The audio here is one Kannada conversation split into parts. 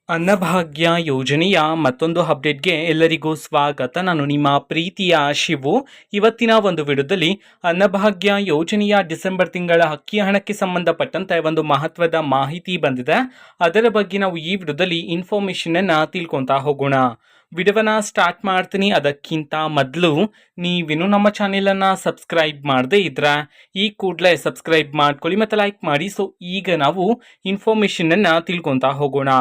ಅನ್ನಭಾಗ್ಯ ಯೋಜನೆಯ ಮತ್ತೊಂದು ಅಪ್ಡೇಟ್ಗೆ ಎಲ್ಲರಿಗೂ ಸ್ವಾಗತ. ನಾನು ನಿಮ್ಮ ಪ್ರೀತಿಯ ಶಿವು. ಇವತ್ತಿನ ಒಂದು ವಿಡಿಯೋದಲ್ಲಿ ಅನ್ನಭಾಗ್ಯ ಯೋಜನೆಯ ಡಿಸೆಂಬರ್ ತಿಂಗಳ ಅಕ್ಕಿ ಹಣಕ್ಕೆ ಸಂಬಂಧಪಟ್ಟಂತೆ ಒಂದು ಮಹತ್ವದ ಮಾಹಿತಿ ಬಂದಿದೆ. ಅದರ ಬಗ್ಗೆ ನಾವು ಈ ವಿಡಿಯೋದಲ್ಲಿ ಇನ್ಫಾರ್ಮೇಷನ್ ಅನ್ನ ತಿಳ್ಕೊಂತಾ ಹೋಗೋಣ. ವಿಡಿಯೋವನ್ನ ಸ್ಟಾರ್ಟ್ ಮಾಡ್ತೀನಿ. ಅದಕ್ಕಿಂತ ಮೊದಲು ನೀವಿನ್ನು ನಮ್ಮ ಚಾನೆಲನ್ನು ಸಬ್ಸ್ಕ್ರೈಬ್ ಮಾಡದೇ ಇದ್ರೆ ಈ ಕೂಡಲೇ ಸಬ್ಸ್ಕ್ರೈಬ್ ಮಾಡ್ಕೊಳ್ಳಿ ಮತ್ತು ಲೈಕ್ ಮಾಡಿ. ಸೊ ಈಗ ನಾವು ಇನ್ಫಾರ್ಮೇಷನ್ ಅನ್ನ ತಿಳ್ಕೊಂತಾ ಹೋಗೋಣ.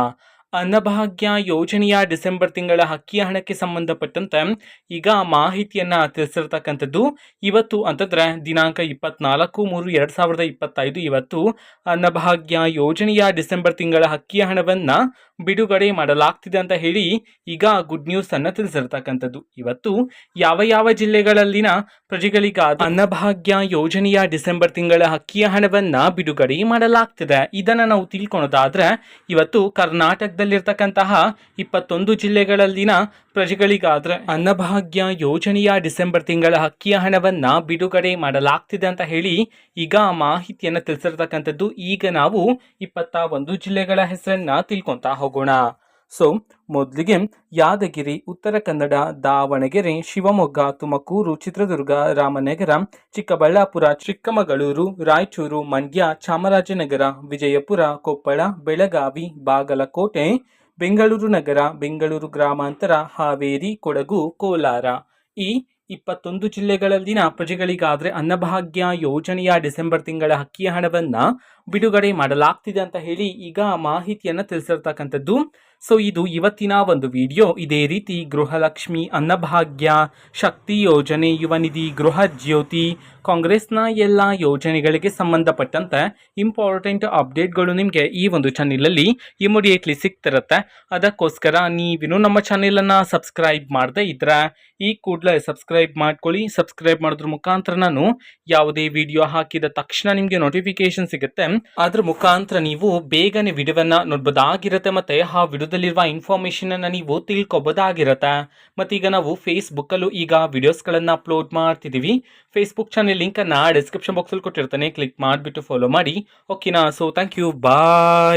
ಅನ್ನಭಾಗ್ಯ ಯೋಜನೆಯ ಡಿಸೆಂಬರ್ ತಿಂಗಳ ಅಕ್ಕಿ ಹಣಕ್ಕೆ ಸಂಬಂಧಪಟ್ಟಂತೆ ಈಗ ಮಾಹಿತಿಯನ್ನ ತಿಳಿಸಿರ್ತಕ್ಕಂಥದ್ದು. ಇವತ್ತು ಅಂತಂದ್ರೆ ದಿನಾಂಕ 24/3/2025 ಇವತ್ತು ಅನ್ನಭಾಗ್ಯ ಯೋಜನೆಯ ಡಿಸೆಂಬರ್ ತಿಂಗಳ ಅಕ್ಕಿ ಹಣವನ್ನ ಬಿಡುಗಡೆ ಮಾಡಲಾಗ್ತಿದೆ ಅಂತ ಹೇಳಿ ಈಗ ಗುಡ್ ನ್ಯೂಸ್ ಅನ್ನ ತಿಳಿಸಿರ್ತಕ್ಕಂಥದ್ದು. ಇವತ್ತು ಯಾವ ಯಾವ ಜಿಲ್ಲೆಗಳಲ್ಲಿನ ಪ್ರಜೆಗಳಿಗಾದ ಅನ್ನಭಾಗ್ಯ ಯೋಜನೆಯ ಡಿಸೆಂಬರ್ ತಿಂಗಳ ಅಕ್ಕಿಯ ಹಣವನ್ನ ಬಿಡುಗಡೆ ಮಾಡಲಾಗ್ತಿದೆ ಇದನ್ನ ನಾವು ತಿಳ್ಕೊಳೋದಾದ್ರೆ, ಇವತ್ತು ಕರ್ನಾಟಕದಲ್ಲಿರ್ತಕ್ಕಂತಹ 21 ಜಿಲ್ಲೆಗಳಲ್ಲಿನ ಪ್ರಜೆಗಳಿಗಾದ್ರೆ ಅನ್ನಭಾಗ್ಯ ಯೋಜನೆಯ ಡಿಸೆಂಬರ್ ತಿಂಗಳ ಅಕ್ಕಿಯ ಹಣವನ್ನ ಬಿಡುಗಡೆ ಮಾಡಲಾಗ್ತಿದೆ ಅಂತ ಹೇಳಿ ಈಗ ಮಾಹಿತಿಯನ್ನು ತಿಳಿಸಿರ್ತಕ್ಕಂಥದ್ದು. ಈಗ ನಾವು 21 ಜಿಲ್ಲೆಗಳ ಹೆಸರನ್ನ ತಿಳ್ಕೊಂತಾ ಹೋಗೋಣ. ಸೊ ಮೊದಲಿಗೆ ಯಾದಗಿರಿ, ಉತ್ತರ ಕನ್ನಡ, ದಾವಣಗೆರೆ, ಶಿವಮೊಗ್ಗ, ತುಮಕೂರು, ಚಿತ್ರದುರ್ಗ, ರಾಮನಗರ, ಚಿಕ್ಕಬಳ್ಳಾಪುರ, ಚಿಕ್ಕಮಗಳೂರು, ರಾಯಚೂರು, ಮಂಡ್ಯ, ಚಾಮರಾಜನಗರ, ವಿಜಯಪುರ, ಕೊಪ್ಪಳ, ಬೆಳಗಾವಿ, ಬಾಗಲಕೋಟೆ, ಬೆಂಗಳೂರು ನಗರ, ಬೆಂಗಳೂರು ಗ್ರಾಮಾಂತರ, ಹಾವೇರಿ, ಕೊಡಗು, ಕೋಲಾರ ಈ 21 ಜಿಲ್ಲೆಗಳಲ್ಲಿನ ಪ್ರಜೆಗಳಿಗಾದ್ರೆ ಅನ್ನಭಾಗ್ಯ ಯೋಜನೆಯ ಡಿಸೆಂಬರ್ ತಿಂಗಳ ಅಕ್ಕಿಯ ಹಣವನ್ನ ಬಿಡುಗಡೆ ಮಾಡಲಾಗ್ತಿದೆ ಅಂತ ಹೇಳಿ ಈಗ ಮಾಹಿತಿಯನ್ನ ತಿಳಿಸಿರ್ತಕ್ಕಂಥದ್ದು. ಸೊ ಇದು ಇವತ್ತಿನ ಒಂದು ವಿಡಿಯೋ. ಇದೇ ರೀತಿ ಗೃಹಲಕ್ಷ್ಮಿ, ಅನ್ನಭಾಗ್ಯ, ಶಕ್ತಿ ಯೋಜನೆ, ಯುವ ನಿಧಿ, ಗೃಹ ಜ್ಯೋತಿ, ಕಾಂಗ್ರೆಸ್ನ ಎಲ್ಲ ಯೋಜನೆಗಳಿಗೆ ಸಂಬಂಧಪಟ್ಟಂತೆ ಇಂಪಾರ್ಟೆಂಟ್ ಅಪ್ಡೇಟ್ಗಳು ನಿಮಗೆ ಈ ಒಂದು ಚಾನೆಲಲ್ಲಿ ಇಮಿಡಿಯೇಟ್ಲಿ ಸಿಗ್ತಿರುತ್ತೆ. ಅದಕ್ಕೋಸ್ಕರ ನೀವಿನ್ನು ನಮ್ಮ ಚಾನೆಲನ್ನು ಸಬ್ಸ್ಕ್ರೈಬ್ ಮಾಡದೇ ಇದ್ರೆ ಈ ಕೂಡಲೇ ಸಬ್ಸ್ಕ್ರೈಬ್ ಮಾಡ್ಕೊಳ್ಳಿ. ಸಬ್ಸ್ಕ್ರೈಬ್ ಮಾಡೋದ್ರ ಮುಖಾಂತರ ನಾನು ಯಾವುದೇ ವಿಡಿಯೋ ಹಾಕಿದ ತಕ್ಷಣ ನಿಮಗೆ ನೋಟಿಫಿಕೇಶನ್ ಸಿಗುತ್ತೆ. ಅದ್ರ ಮುಖಾಂತರ ನೀವು ಬೇಗನೆ ವಿಡಿಯೋವನ್ನ ನೋಡ್ಬೋದಾಗಿರುತ್ತೆ ಮತ್ತೆ ಆ ವಿಡಿಯೋದಲ್ಲಿರುವ ಇನ್ಫಾರ್ಮೇಶನ್ ಅನ್ನ ನೀವು ತಿಳ್ಕೊಬೋದಾಗಿರುತ್ತೆ. ಮತ್ತೀಗ ನಾವು ಫೇಸ್ಬುಕ್ ಅಲ್ಲೂ ಈಗ ವಿಡಿಯೋಸ್ಗಳನ್ನ ಅಪ್ಲೋಡ್ ಮಾಡ್ತಿದೀವಿ. ಫೇಸ್ಬುಕ್ ಚಾನೆಲ್ ಲಿಂಕ್ ಅನ್ನ ಡಿಸ್ಕ್ರಿಪ್ಷನ್ ಬಾಕ್ಸ್ ಅಲ್ಲಿ ಕೊಟ್ಟಿರ್ತಾನೆ, ಕ್ಲಿಕ್ ಮಾಡಿಬಿಟ್ಟು ಫಾಲೋ ಮಾಡಿ. ಓಕೆನಾ? So thank you, bye.